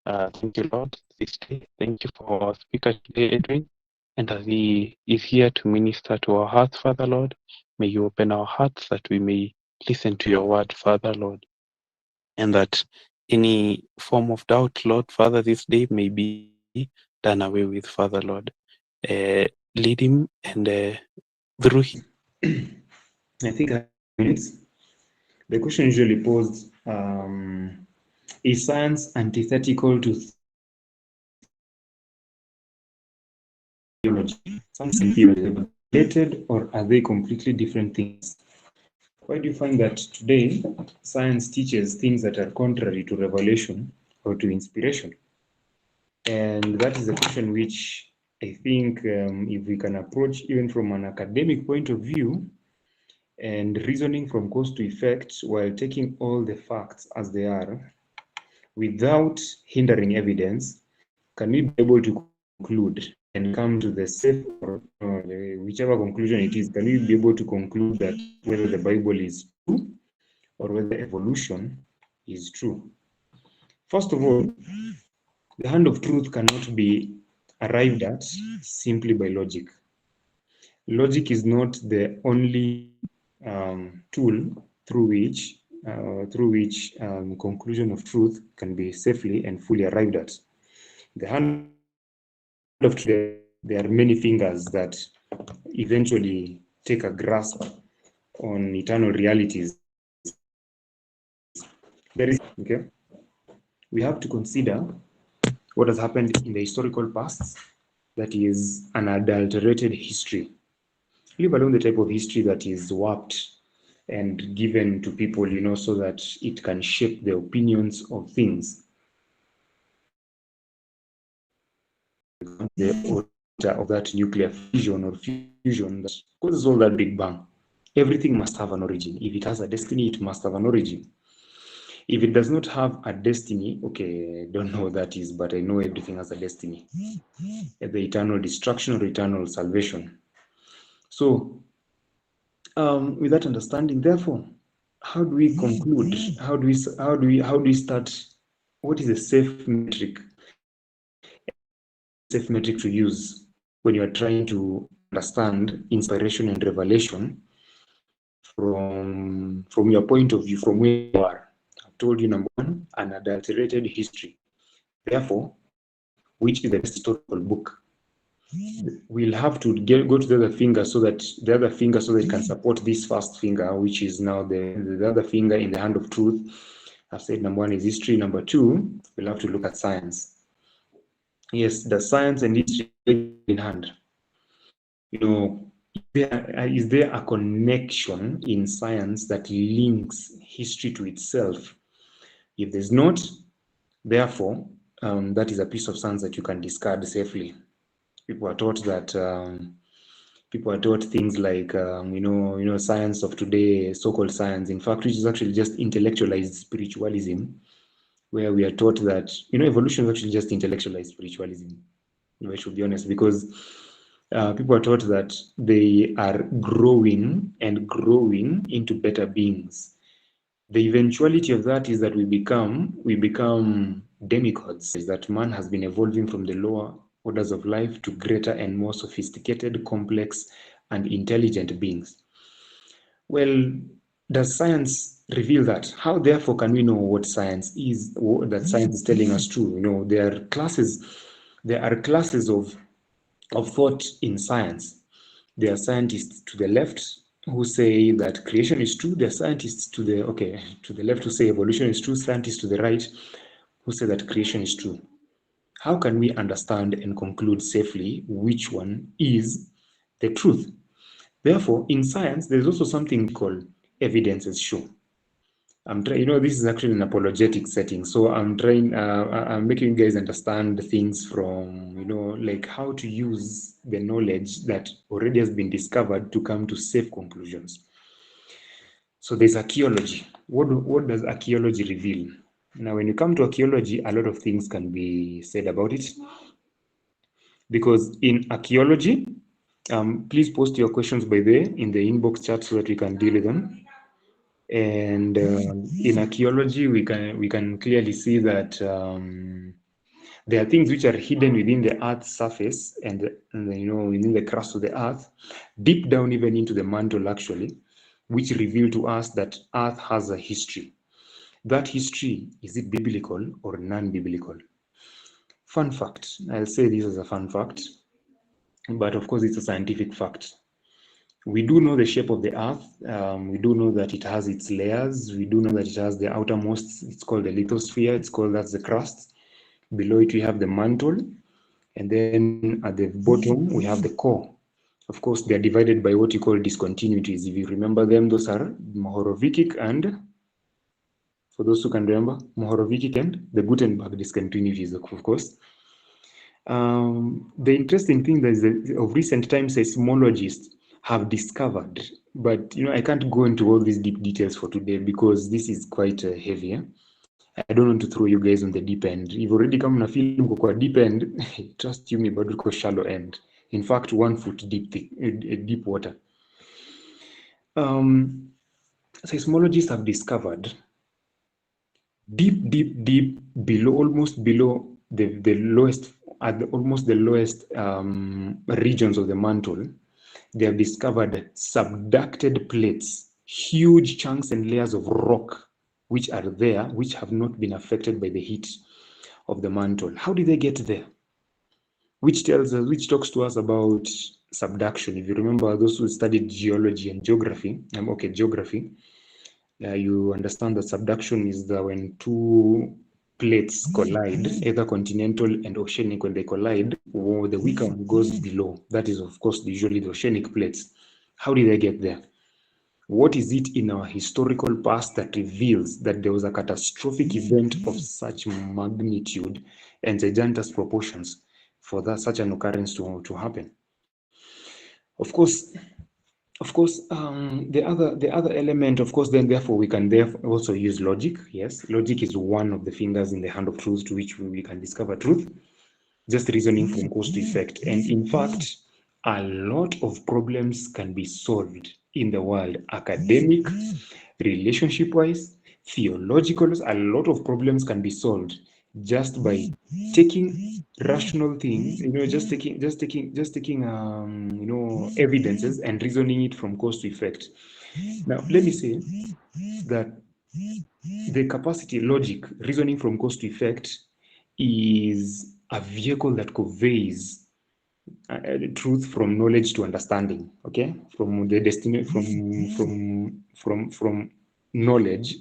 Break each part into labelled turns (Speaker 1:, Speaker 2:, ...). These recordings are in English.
Speaker 1: Thank you, Lord, this day. Thank you for our speaker today, Edwin. And as he is here to minister to our hearts, Father, Lord, may you open our hearts that we may listen to your word, Father, Lord. And that any form of doubt, Lord, Father, this day may be done away with, Father, Lord. Lead him and through him.
Speaker 2: I think minutes. The question usually posed, is science antithetical to theology? Something related, or are they completely different things? Why do you find that today science teaches things that are contrary to revelation or to inspiration? And that is a question which I think if we can approach even from an academic point of view and reasoning from cause to effect while taking all the facts as they are without hindering evidence, can we be able to conclude and come to the safe or whichever conclusion it is, can we be able to conclude that whether the Bible is true or whether evolution is true? First of all, the hand of truth cannot be arrived at simply by logic. Logic is not the only tool through which conclusion of truth can be safely and fully arrived at. The hand of truth, there are many fingers that eventually take a grasp on eternal realities. There is, okay, we have to consider what has happened in the historical past, that is unadulterated history, leave alone the type of history that is warped and given to people, so that it can shape the opinions of things. The order of that nuclear fission or fusion that causes all that Big Bang. Everything must have an origin. If it has a destiny, it must have an origin. If it does not have a destiny, okay, I don't know what that is, but I know everything has a destiny. The eternal destruction or eternal salvation. So, with that understanding, therefore, how do we conclude? How do we start? What is a safe metric? Safe metric to use when you are trying to understand inspiration and revelation from your point of view, from where you are. I've told you, number one, unadulterated history. Therefore, which is the best historical book? We'll have to go to the other finger so that it can support this first finger, which is now the other finger in the hand of truth. I've said number one is history. Number two, we'll have to look at science. Yes, the science and history in hand. Is there a connection in science that links history to itself? If there's not, therefore, that is a piece of science that you can discard safely. People are taught things like science of today, so-called science, in fact, which is actually just intellectualized spiritualism, where we are taught that evolution is actually just intellectualized spiritualism. I should be honest, because people are taught that they are growing into better beings. The eventuality of that is that we become demigods, is that man has been evolving from the lower orders of life to greater and more sophisticated, complex, and intelligent beings. Well, does science reveal that? How, therefore, can we know what science is, that science is telling us true? There are classes of thought in science. There are scientists to the left who say that creation is true. There are scientists to the left who say evolution is true. Scientists to the right who say that creation is true. How can we understand and conclude safely which one is the truth? Therefore, in science, there's also something called evidences show. This is actually an apologetic setting, so I'm making you guys understand things from, like how to use the knowledge that already has been discovered to come to safe conclusions. So there's archaeology. What does archaeology reveal? Now, when you come to archaeology, a lot of things can be said about it. Because in archaeology, please post your questions by there in the inbox chat so that we can deal with them. And in archaeology, we can clearly see that There are things which are hidden within the earth's surface and within the crust of the earth, deep down even into the mantle actually, which reveal to us that earth has a history. That history, is it biblical or non-biblical? Fun fact, I'll say this as a fun fact, but of course it's a scientific fact. We do know the shape of the earth. We do know that it has its layers. We do know that it has the outermost, it's called the lithosphere, that's the crust. Below it we have the mantle, and then at the bottom we have the core. Of course, they are divided by what you call discontinuities. If you remember them, those are Mohorovičić and, for those who can remember, Mohorovičić and the Gutenberg discontinuities, of course. The interesting thing is that of recent times, seismologists have discovered, but I can't go into all these deep details for today because this is quite heavy. I don't want to throw you guys on the deep end. You've already come na feel mko deep end, trust you me, but uko shallow end. In fact, 1 foot deep water. Seismologists have discovered deep below, almost below the lowest, almost the lowest regions of the mantle, they have discovered subducted plates, huge chunks and layers of rock which are there, which have not been affected by the heat of the mantle. How did they get there? Which talks to us about subduction. If you remember, those who studied geology and geography, geography, you understand that subduction is when two plates collide, either continental and oceanic. When they collide, the weaker one goes below. That is, of course, usually the oceanic plates. How did they get there? What is it in our historical past that reveals that there was a catastrophic event of such magnitude and gigantic proportions for such an occurrence to happen? Of course, the other element, of course, then therefore we can also use logic. Yes, logic is one of the fingers in the hand of truth to which we can discover truth. Just reasoning from cause to effect. And in fact, a lot of problems can be solved in the world, academic, relationship-wise, theological. A lot of problems can be solved just by taking rational things, just taking evidences and reasoning it from cause to effect. Now, let me say that the capacity, logic, reasoning from cause to effect is a vehicle that conveys truth from knowledge to understanding. Okay, from the from knowledge,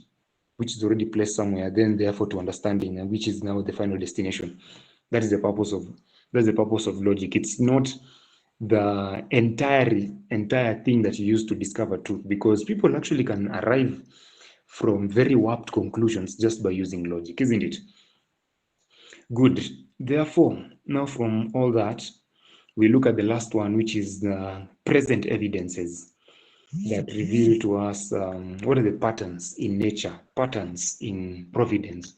Speaker 2: which is already placed somewhere, then therefore to understanding, and which is now the final destination. That is the purpose of logic. It's not the entire thing that you use to discover truth, because people actually can arrive from very warped conclusions just by using logic, isn't it? Good. Therefore, now from all that, we look at the last one, which is the present evidences that reveal to us what are the patterns in nature, patterns in providence.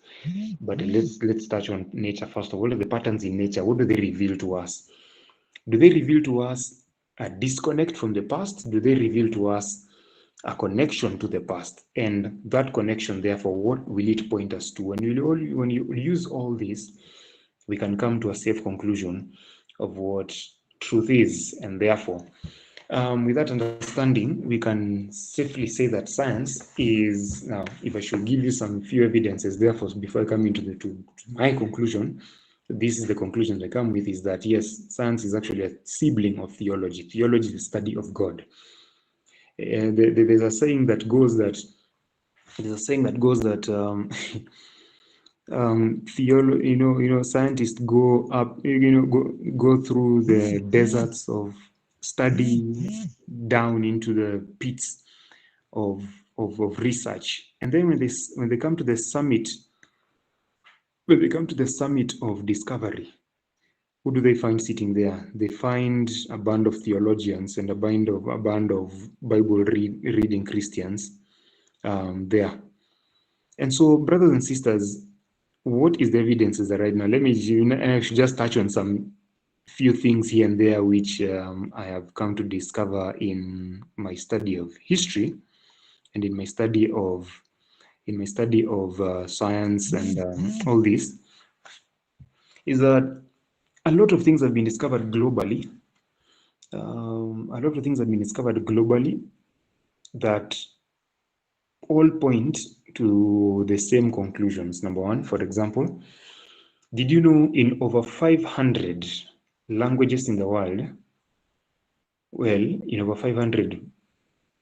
Speaker 2: But let's touch on nature first of all. What are the patterns in nature? What do they reveal to us? Do they reveal to us a disconnect from the past? Do they reveal to us a connection to the past? And that connection, therefore, what will it point us to? When you use all this, we can come to a safe conclusion of what truth is. And therefore, with that understanding, we can safely say that science is, now, if I should give you some few evidences, therefore, before I come into to my conclusion, this is the conclusion I come with, is that yes, science is actually a sibling of theology. Theology is the study of God. There's a saying that goes that scientists go up, go through the deserts of study down into the pits of research, and then when they come to the summit, of discovery, who do they find sitting there? They find a band of theologians and a band of Bible reading Christians there. And so, brothers and sisters, what is the evidence right now? Let me, I should just touch on some few things here and there which I have come to discover in my study of history and in my study of science and all this. is that a lot of things have been discovered globally. That all point to the same conclusions. Number one, for example, did you know in over 500 languages in the world, in over 500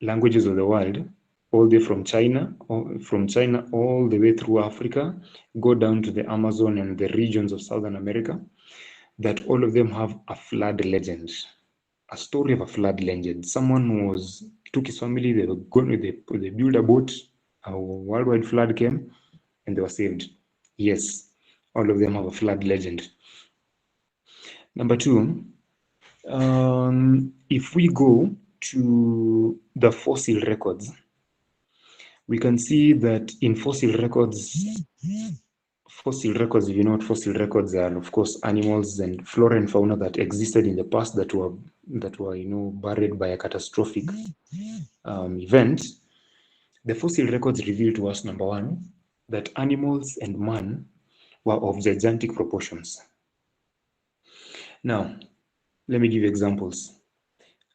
Speaker 2: languages of the world, all the way from China all the way through Africa, go down to the Amazon and the regions of Southern America, that all of them have a flood legend, a story of a flood legend. Someone took his family, they built a boat, a worldwide flood came, and they were saved. Yes, all of them have a flood legend. Number two, if we go to the fossil records, we can see that in fossil records, if you know what fossil records are, of course, animals and flora and fauna that existed in the past that were buried by a catastrophic event. The fossil records reveal to us, number one, that animals and man were of gigantic proportions. Now, let me give you examples.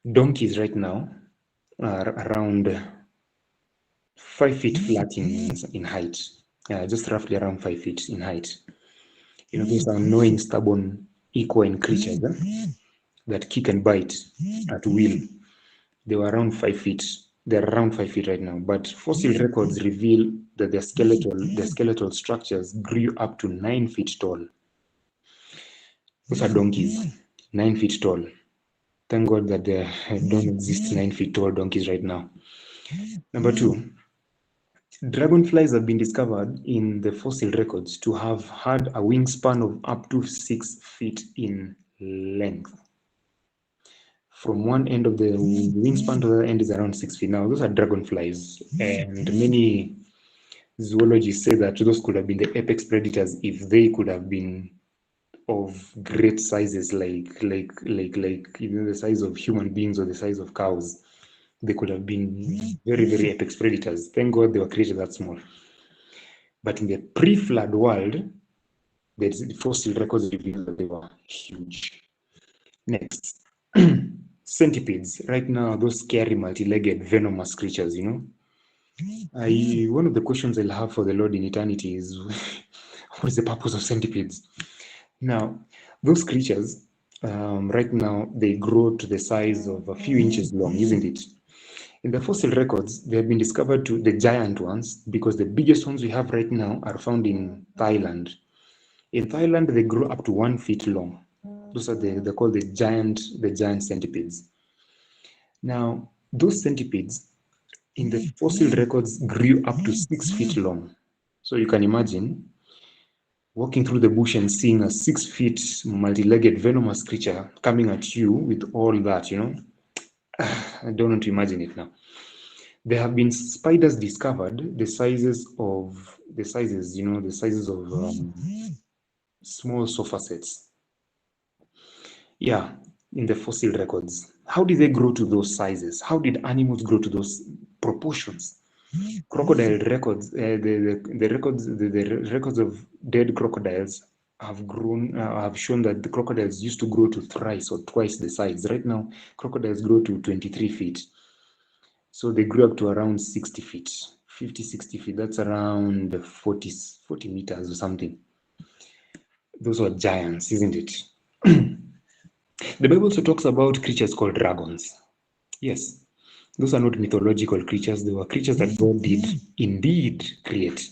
Speaker 2: Donkeys right now are around 5 feet flat in height. Just roughly around 5 feet in height. These are annoying, stubborn, equine creatures that kick and bite at will. They were around 5 feet. They're around 5 feet right now. But fossil records reveal that their skeletal structures grew up to 9 feet tall. Those are donkeys, 9 feet tall. Thank God that there don't exist 9 feet tall donkeys right now. Number two, dragonflies have been discovered in the fossil records to have had a wingspan of up to 6 feet in length. From one end of the wingspan to the other end is around 6 feet. Now, those are dragonflies, and many zoologists say that those could have been the apex predators if they could have been of great sizes, like the size of human beings or the size of cows. They could have been very, very apex predators. Thank God they were created that small. But in the pre-flood world, the fossil records reveal that they were huge. Next, centipedes. Right now, those scary, multi-legged, venomous creatures, one of the questions I'll have for the Lord in eternity is, what is the purpose of centipedes? Now, those creatures, right now, they grow to the size of a few inches long, isn't it? In the fossil records, they have been discovered to the giant ones, because the biggest ones we have right now are found in Thailand. In Thailand, they grow up to 1 feet long. Those are they're called the giant centipedes. Now, those centipedes in the fossil records grew up to 6 feet long. So you can imagine walking through the bush and seeing a 6 feet multi-legged venomous creature coming at you with all that, I don't want to imagine it now. There have been spiders discovered the sizes of small sofa sets. Yeah, in the fossil records. How did they grow to those sizes? How did animals grow to those proportions? Crocodile records, the records of dead crocodiles have shown that the crocodiles used to grow to thrice or twice the size. Right now, crocodiles grow to 23 feet. So they grew up to around 60 feet, 50, 60 feet. That's around 40 meters or something. Those are giants, isn't it? The Bible also talks about creatures called dragons. Yes, those are not mythological creatures. They were creatures that God did indeed create.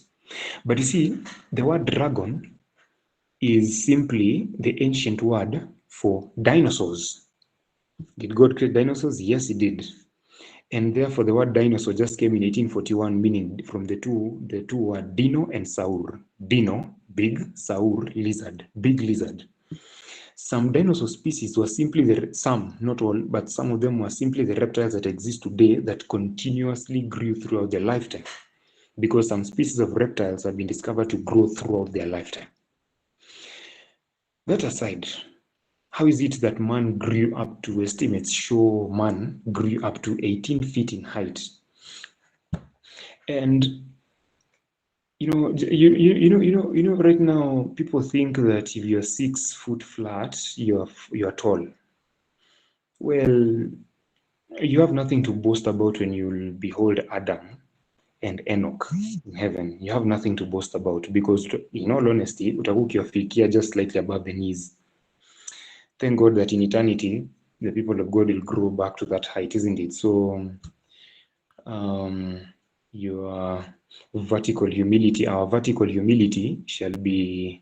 Speaker 2: But you see, the word dragon is simply the ancient word for dinosaurs. Did God create dinosaurs? Yes, he did. And therefore, the word dinosaur just came in 1841, meaning from the two word dino and saur. Dino, big, saur, lizard, big lizard. Some dinosaur species were simply some, not all, but some of them were simply the reptiles that exist today that continuously grew throughout their lifetime. Because some species of reptiles have been discovered to grow throughout their lifetime. That aside, how is it that man grew up to, estimates show man grew up to 18 feet in height? And Right now, people think that if you're 6 foot flat, you're tall. Well, you have nothing to boast about when you behold Adam and Enoch in heaven. You have nothing to boast about because, in all honesty, utakuwa ukiwafikia just slightly above the knees. Thank God that in eternity, the people of God will grow back to that height, isn't it? So, your vertical humility, our vertical humility shall be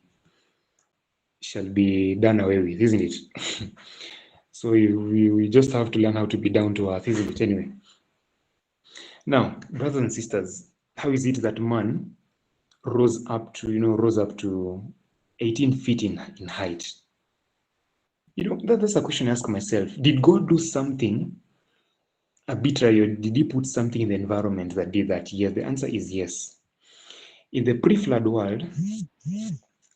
Speaker 2: done away with, isn't it? So we just have to learn how to be down to earth, isn't it? Anyway. Now, brothers and sisters, how is it that man rose up to 18 feet in height? That's a question I ask myself. Did God do something arbitrary, or did he put something in the environment that did that? Yes, the answer is yes. In the pre-flood world,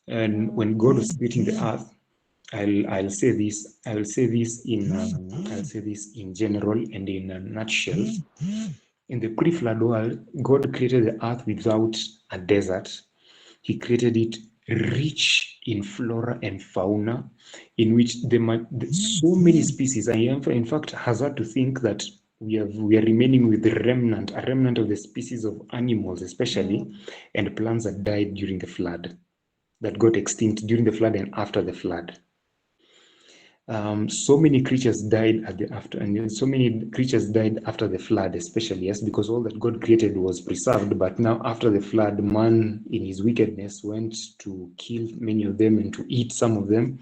Speaker 2: and when God was creating the earth, I'll say this in general and in a nutshell. In the pre-flood world, God created the earth without a desert. He created it rich in flora and fauna, in which there might so many species. I in fact hazard to think that we are remaining with a remnant of the species of animals, especially, and plants that died during the flood, that got extinct during the flood and after the flood. So many creatures died after the flood, especially, yes, because all that God created was preserved. But now, after the flood, man, in his wickedness, went to kill many of them and to eat some of them.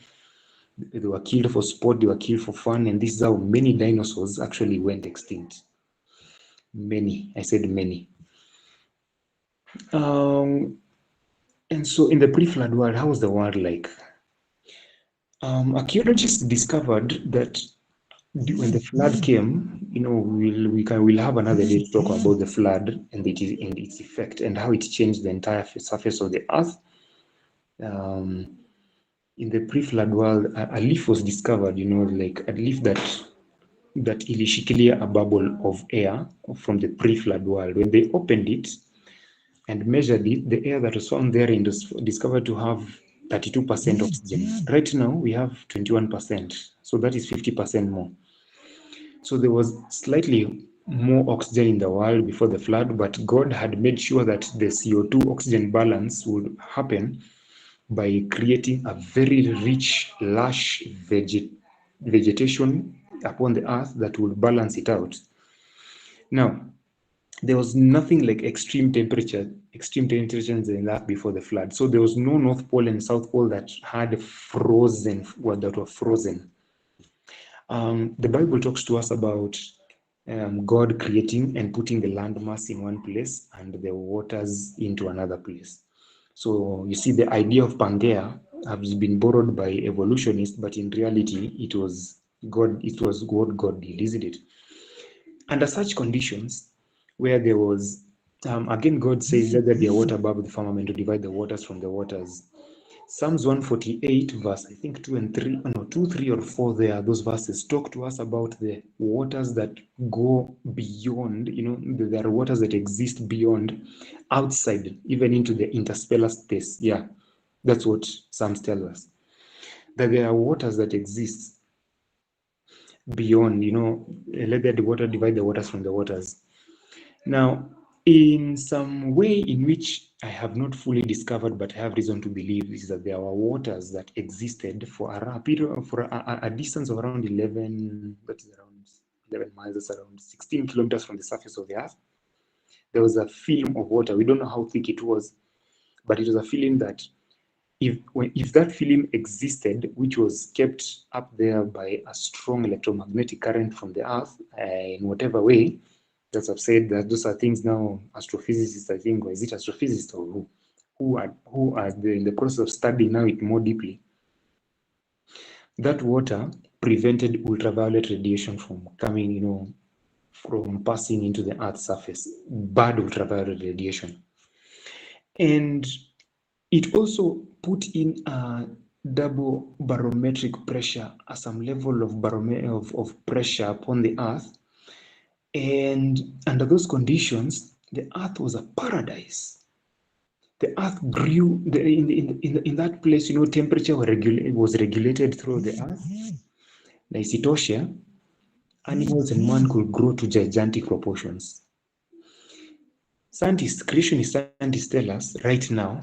Speaker 2: They were killed for sport, they were killed for fun, and this is how many dinosaurs actually went extinct. Many, I said many. And so, in the pre-flood world, how was the world like? Archaeologists discovered that when the flood came, we'll have another day to talk about the flood and its effect and how it changed the entire surface of the earth. In the pre-flood world, a leaf was discovered, like a leaf that ilishikilia a bubble of air from the pre-flood world. When they opened it and measured it, the air that was found there was discovered to have 32% oxygen. Right now, we have 21%, so that is 50% more. So there was slightly more oxygen in the world before the flood, but God had made sure that the CO2 oxygen balance would happen by creating a very rich, lush vegetation upon the earth that would balance it out. Now, there was nothing like extreme temperatures in the earth before the flood. So there was no North Pole and South Pole that were frozen. The Bible talks to us about God creating and putting the landmass in one place and the waters into another place. So you see, the idea of Pangea has been borrowed by evolutionists, but in reality, it was God. It was what God did, isn't it? Under such conditions, where there was, again, God says, "Let there be a water above the firmament to divide the waters from the waters." Psalms 148, verse, I think 2 and 3, no, 2, 3, or 4 there, those verses talk to us about the waters that go beyond, there are waters that exist beyond, outside, even into the interstellar space. Yeah, that's what Psalms tell us. That there are waters that exist beyond, let the water divide the waters from the waters. Now, in some way in which I have not fully discovered, but I have reason to believe, is that there were waters that existed for a distance of around 11, that is around 11 miles, that's around 16 kilometers from the surface of the earth. There was a film of water. We don't know how thick it was, but it was a film that if that film existed, which was kept up there by a strong electromagnetic current from the earth, in whatever way, as I've said, that those are things now astrophysicists, I think, or is it astrophysicists or who are in the process of studying now it more deeply. That water prevented ultraviolet radiation from coming, from passing into the Earth's surface, bad ultraviolet radiation. And it also put in a double barometric pressure, some level of pressure upon the Earth. And under those conditions, the Earth was a paradise. The earth grew in that place, temperature was regulated through the earth. Na isitoshe, animals and man could grow to gigantic proportions. Creationist scientists tell us right now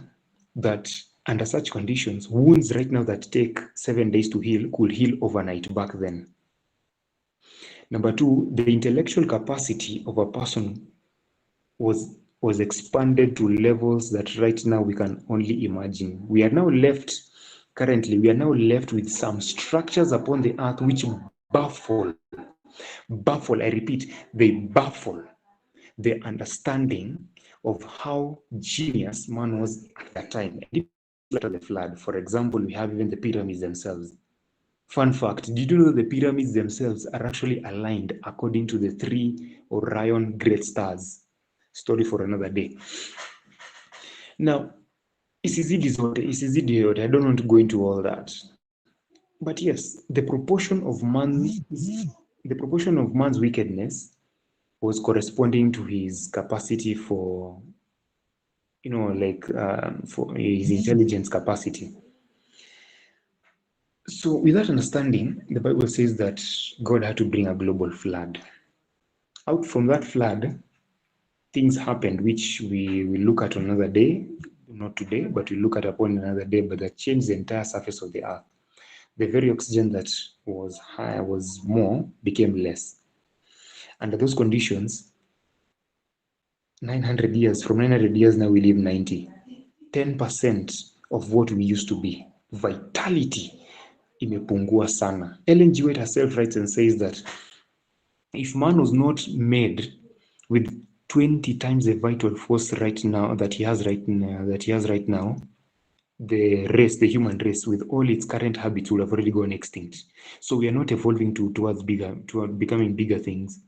Speaker 2: that under such conditions, wounds right now that take 7 days to heal could heal overnight back then. Number two, the intellectual capacity of a person was expanded to levels that right now we can only imagine. We are now left with some structures upon the earth which baffle, I repeat, they baffle the understanding of how genius man was at that time. And after the flood, for example, we have even the pyramids themselves. Fun fact, did you know the pyramids themselves are actually aligned according to the 3 Orion great stars? Story for another day. Now, I don't want to go into all that. But yes, the proportion of man's wickedness was corresponding to his capacity for for his intelligence capacity. So with that understanding, the Bible says that God had to bring a global flood. Out from that flood, things happened which we will look at another day, not today, but we look at upon another day, but that changed the entire surface of the earth. The very oxygen that was high, was more, became less. Under those conditions, 900 years, from 900 years now we live 90. 10% of what we used to be. Vitality imepungua sana. Ellen G. White herself writes and says that if man was not made with 20 times the vital force right now that he has right now, the human race, with all its current habits, would have already gone extinct. So we are not evolving toward becoming bigger things.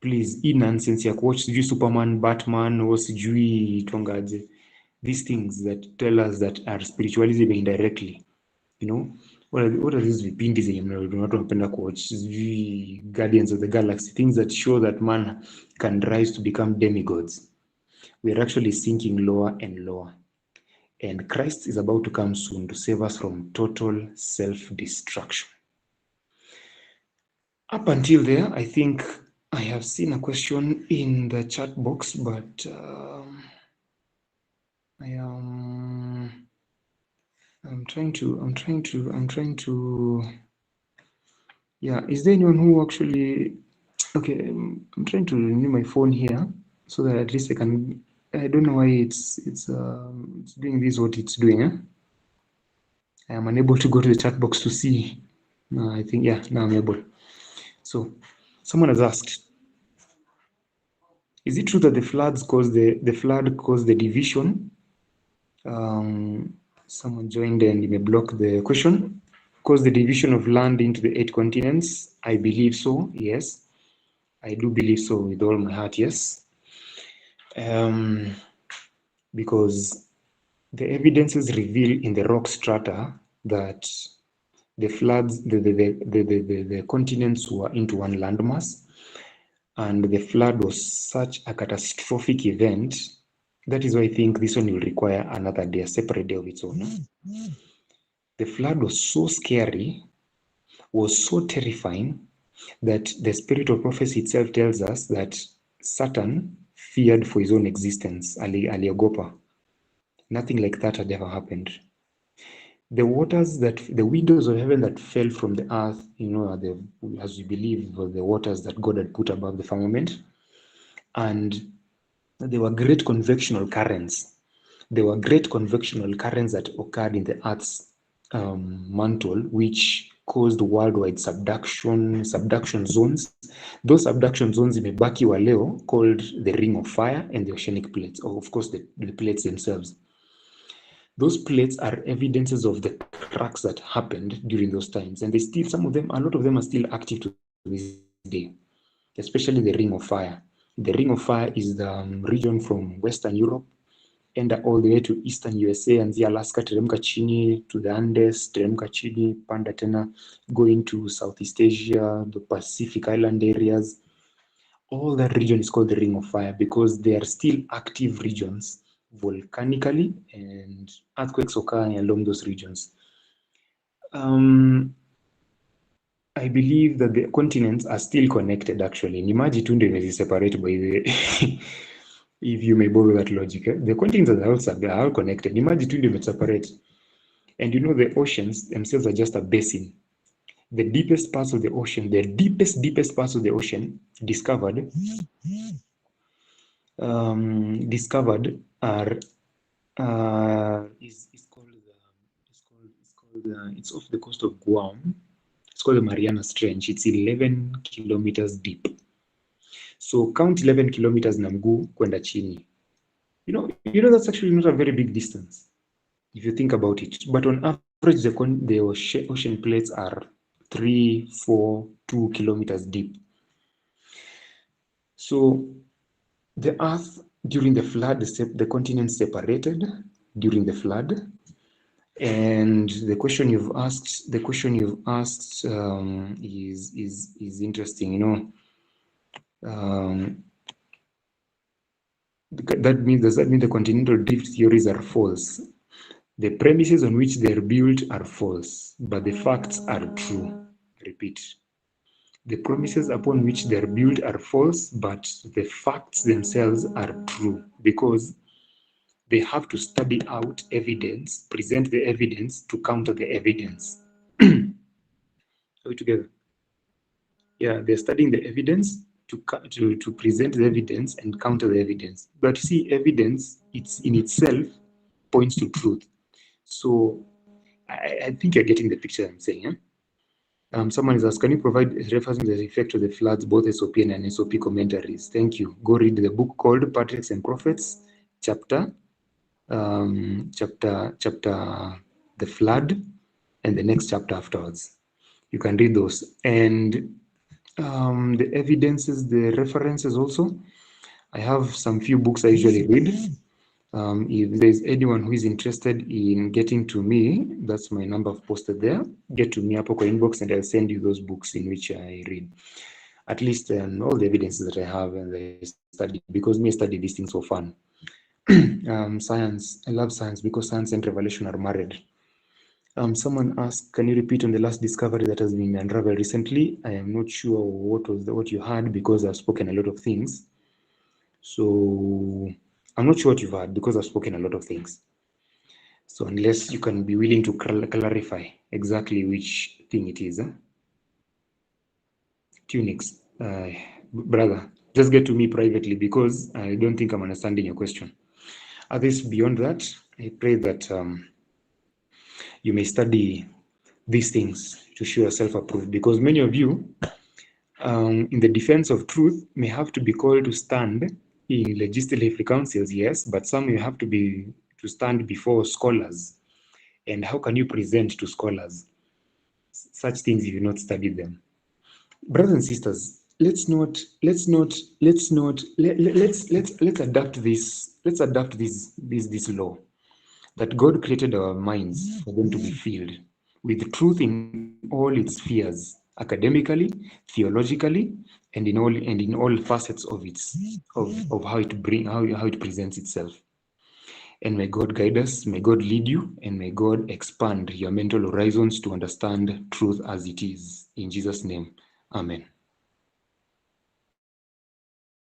Speaker 2: Please, hii nonsense ya kuwatch sijui Superman, Batman, or sijui tongaje, these things that tell us that our spiritualism indirectly, what are these vipindi zenye watu wanapenda kuwatch, Guardians of the Galaxy, things that show that man can rise to become demigods. We are actually sinking lower and lower. And Christ is about to come soon to save us from total self-destruction. Up until there, I think I have seen a question in the chat box, but I'm trying to. Yeah, is there anyone who actually? Okay, I'm trying to renew my phone here so that at least I can. I don't know why it's doing this what it's doing. I am unable to go to the chat box to see. I think now I'm able. So, someone has asked, is it true that the flood caused the division? Someone joined and may block the question. Caused the division of land into the 8 continents? I believe so. Yes, I do believe so with all my heart. Yes, because the evidences reveal in the rock strata that the floods, the continents were into one landmass, and the flood was such a catastrophic event. That is why I think this one will require another day, a separate day of its own. The flood was so scary, was so terrifying, that the spirit of prophecy itself tells us that Satan feared for his own existence, aliogopa. Nothing like that had ever happened. The windows of heaven that fell from the earth, as we believe, were the waters that God had put above the firmament. And there were great convectional currents. There were great convectional currents that occurred in the earth's mantle, which caused worldwide subduction zones. Those subduction zones imebaki wa leo, called the ring of fire and the oceanic plates, or of course the plates themselves. Those plates are evidences of the cracks that happened during those times, and a lot of them are still active to this day, especially the ring of fire. The ring of fire is the region from Western Europe, enda all the way to Eastern USA, anzia Alaska, teremka chini to the Andes, teremka chini, panda tena, going to Southeast Asia, the Pacific Island areas. All that region is called the Ring of Fire because they are still active regions volcanically, and earthquakes occur along those regions. I believe that the continents are still connected, actually. Nimaji tu ndio imeziseparate, by the way. If you may borrow that logic. The continents are all connected. Nimaji tu ndio imeseparate. And you know, the oceans themselves are just a basin. The deepest parts of the ocean, the deepest parts of the ocean discovered are it's off the coast of Guam. It's called the Marianas Trench. It's 11 kilometers deep. So count 11 kilometers na mguu kwenda chini. You know that's actually not a very big distance if you think about it. But on average, the ocean plates are 3, 4, 2 kilometers deep. So the Earth during the flood, the continents separated during the flood. And the question you've asked is interesting. You know, does that mean the continental drift theories are false? The premises on which they're built are false, but the facts are true. Repeat. The premises upon which they're built are false, but the facts themselves are true, because they have to study out evidence, present the evidence to counter the evidence. Are we together? Yeah, they're studying the evidence to present the evidence and counter the evidence. But see, evidence, it's in itself points to truth. So I think you're getting the picture I'm saying. Eh? Someone is asking, can you provide reference to the effect of the floods, both SOP and NSOP commentaries? Thank you. Go read the book called Patriarchs and Prophets, chapter the flood, and the next chapter afterwards. You can read those. And the evidences, the references also. I have some few books I usually read. If there's anyone who is interested in getting to me, that's my number I've posted there. Get to me up or inbox and I'll send you those books in which I read. At least all the evidences that I have and I study, because me study these things for fun. Science, I love science because science and revelation are married. Someone asked, can you repeat on the last discovery that has been unraveled recently? I am not sure what you heard, because I've spoken a lot of things. So I'm not sure what you've heard because I've spoken a lot of things. So unless you can be willing to clarify exactly which thing it is. Tunics, brother, just get to me privately, because I don't think I'm understanding your question. Others beyond that, I pray that you may study these things to show yourself approved, because many of you, in the defense of truth, may have to be called to stand in legislative councils, yes, but some you have to stand before scholars. And how can you present to scholars such things if you not studied them? Brothers and sisters, let's adapt this law, that God created our minds for them to be filled with truth in all its spheres, academically, theologically, and in all facets of how it presents itself. And may God guide us, may God lead you, and may God expand your mental horizons to understand truth as it is. In Jesus' name, amen.